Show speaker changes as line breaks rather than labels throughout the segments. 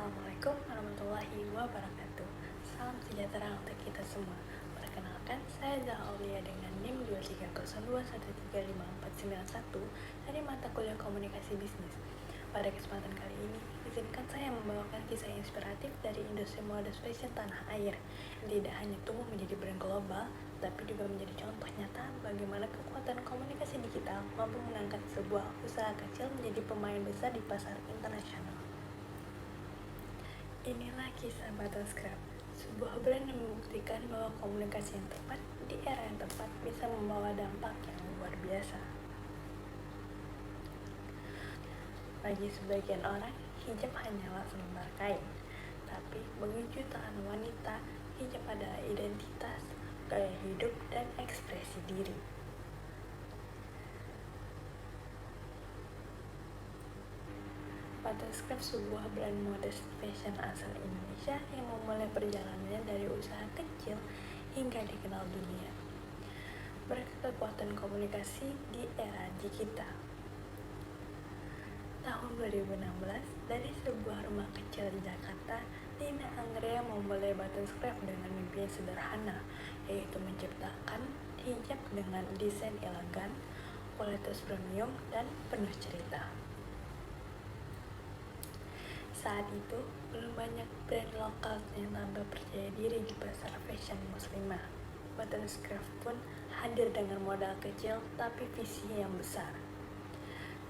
Assalamualaikum warahmatullahi wabarakatuh. Salam sejahtera untuk kita semua. Perkenalkan, saya Zahaulia dengan NIM 23021354991 dari mata kuliah Komunikasi Bisnis. Pada kesempatan kali ini, izinkan saya membawakan kisah inspiratif dari industri mode fashion tanah air yang tidak hanya tumbuh menjadi brand global, tapi juga menjadi contoh nyata bagaimana kekuatan komunikasi digital mampu mengangkat sebuah usaha kecil menjadi pemain besar di pasar internasional. Inilah kisah Butterscraft, sebuah brand yang membuktikan bahwa komunikasi yang tepat di era yang tepat bisa membawa dampak yang luar biasa. Bagi sebagian orang, hijab hanyalah selembar kain. Tapi bagi jutaan wanita, hijab adalah identitas, gaya hidup, dan ekspresi diri. Butterscraft, sebuah brand mode fashion asal Indonesia yang memulai perjalanannya dari usaha kecil hingga dikenal dunia. Berkat kekuatan komunikasi di era digital. Tahun 2016, dari sebuah rumah kecil di Jakarta, Nina Angrea memulai Butterscraft dengan mimpi yang sederhana, yaitu menciptakan hijab dengan desain elegan, kualitas premium, dan penuh cerita. Saat itu, belum banyak brand lokal yang tampil percaya diri di pasar fashion muslimah. Butterscraft pun hadir dengan modal kecil tapi visi yang besar.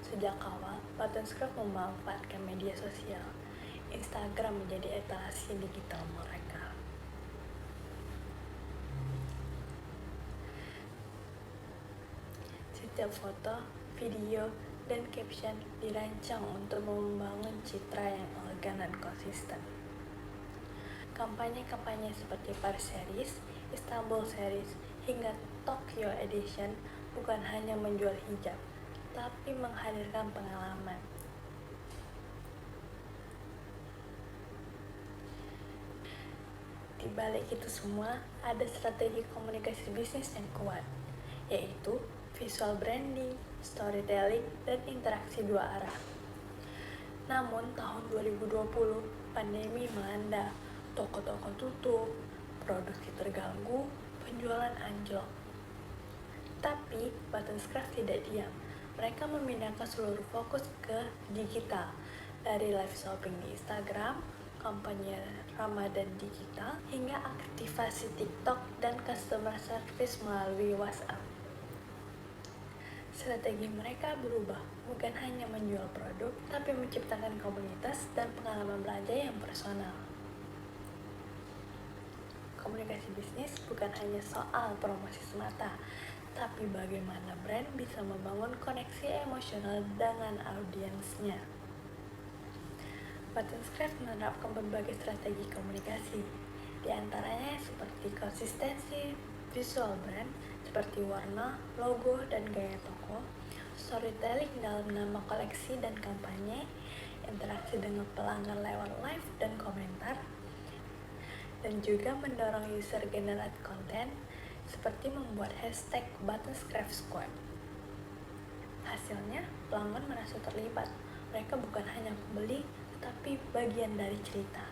Sejak awal, Butterscraft memanfaatkan media sosial. Instagram menjadi etalase digital mereka. Setiap foto, video, dan caption dirancang untuk membangun citra yang elegan dan konsisten. Kampanye-kampanye seperti Paris Series, Istanbul Series, hingga Tokyo Edition bukan hanya menjual hijab, tapi menghadirkan pengalaman. Di balik itu semua, ada strategi komunikasi bisnis yang kuat, yaitu visual branding, storytelling, dan interaksi dua arah. Namun, tahun 2020, pandemi melanda, toko-toko tutup, produksi terganggu, penjualan anjlok. Tapi, Butterscraft tidak diam. Mereka memindahkan seluruh fokus ke digital, dari live shopping di Instagram, kampanye Ramadan digital, hingga aktivasi TikTok dan customer service melalui WhatsApp. Strategi mereka berubah, bukan hanya menjual produk, tapi menciptakan komunitas dan pengalaman belanja yang personal. Komunikasi bisnis bukan hanya soal promosi semata, tapi bagaimana brand bisa membangun koneksi emosional dengan audiensnya. Butterscraft menerapkan berbagai strategi komunikasi, di antaranya seperti konsistensi visual brand, seperti warna, logo, dan gaya toko, storytelling dalam nama koleksi dan kampanye, interaksi dengan pelanggan lewat live dan komentar, dan juga mendorong user generate konten, seperti membuat hashtag Butterscraft Squad. Hasilnya, pelanggan merasa terlibat. Mereka bukan hanya pembeli, tetapi bagian dari cerita.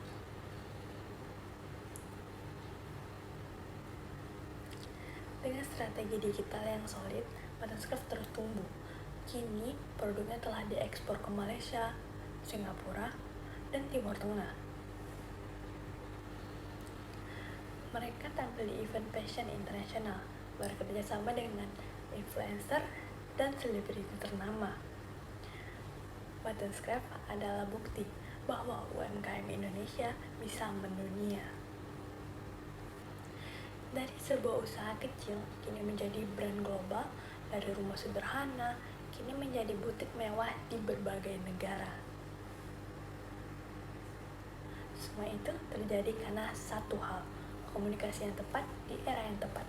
Dengan strategi digital yang solid, Butterscraft terus tumbuh. Kini, produknya telah diekspor ke Malaysia, Singapura, dan Timur Tengah. Mereka tampil di event fashion internasional, bekerjasama dengan influencer dan selebriti ternama. Butterscraft adalah bukti bahwa UMKM Indonesia bisa mendunia. Dari sebuah usaha kecil, kini menjadi brand global, dari rumah sederhana, kini menjadi butik mewah di berbagai negara. Semua itu terjadi karena satu hal, komunikasi yang tepat di era yang tepat.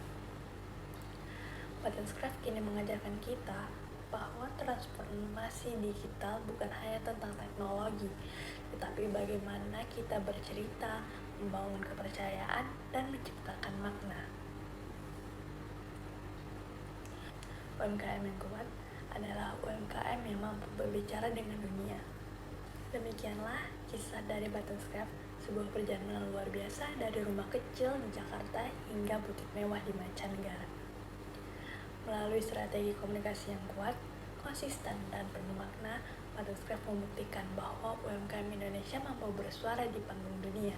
Butterscraft kini mengajarkan kita bahwa transformasi digital bukan hanya tentang teknologi, tetapi bagaimana kita bercerita, membangun kepercayaan, dan menciptakan makna. UMKM yang kuat adalah UMKM yang mampu berbicara dengan dunia. Demikianlah Kisah dari Butterscraft, sebuah perjalanan luar biasa dari rumah kecil di Jakarta hingga butik mewah di mancanegara. Melalui strategi komunikasi yang kuat, konsisten, dan penuh makna, Butterscraft membuktikan bahwa UMKM Indonesia mampu bersuara di panggung dunia.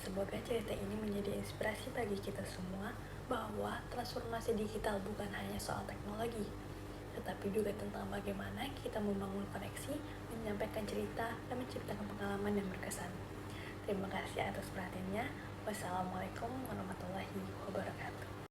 Semoga cerita ini menjadi inspirasi bagi kita semua bahwa transformasi digital bukan hanya soal teknologi, tetapi juga tentang bagaimana kita membangun koneksi, menyampaikan cerita, dan menciptakan pengalaman yang berkesan. Terima kasih atas perhatiannya. Wassalamualaikum warahmatullahi wabarakatuh.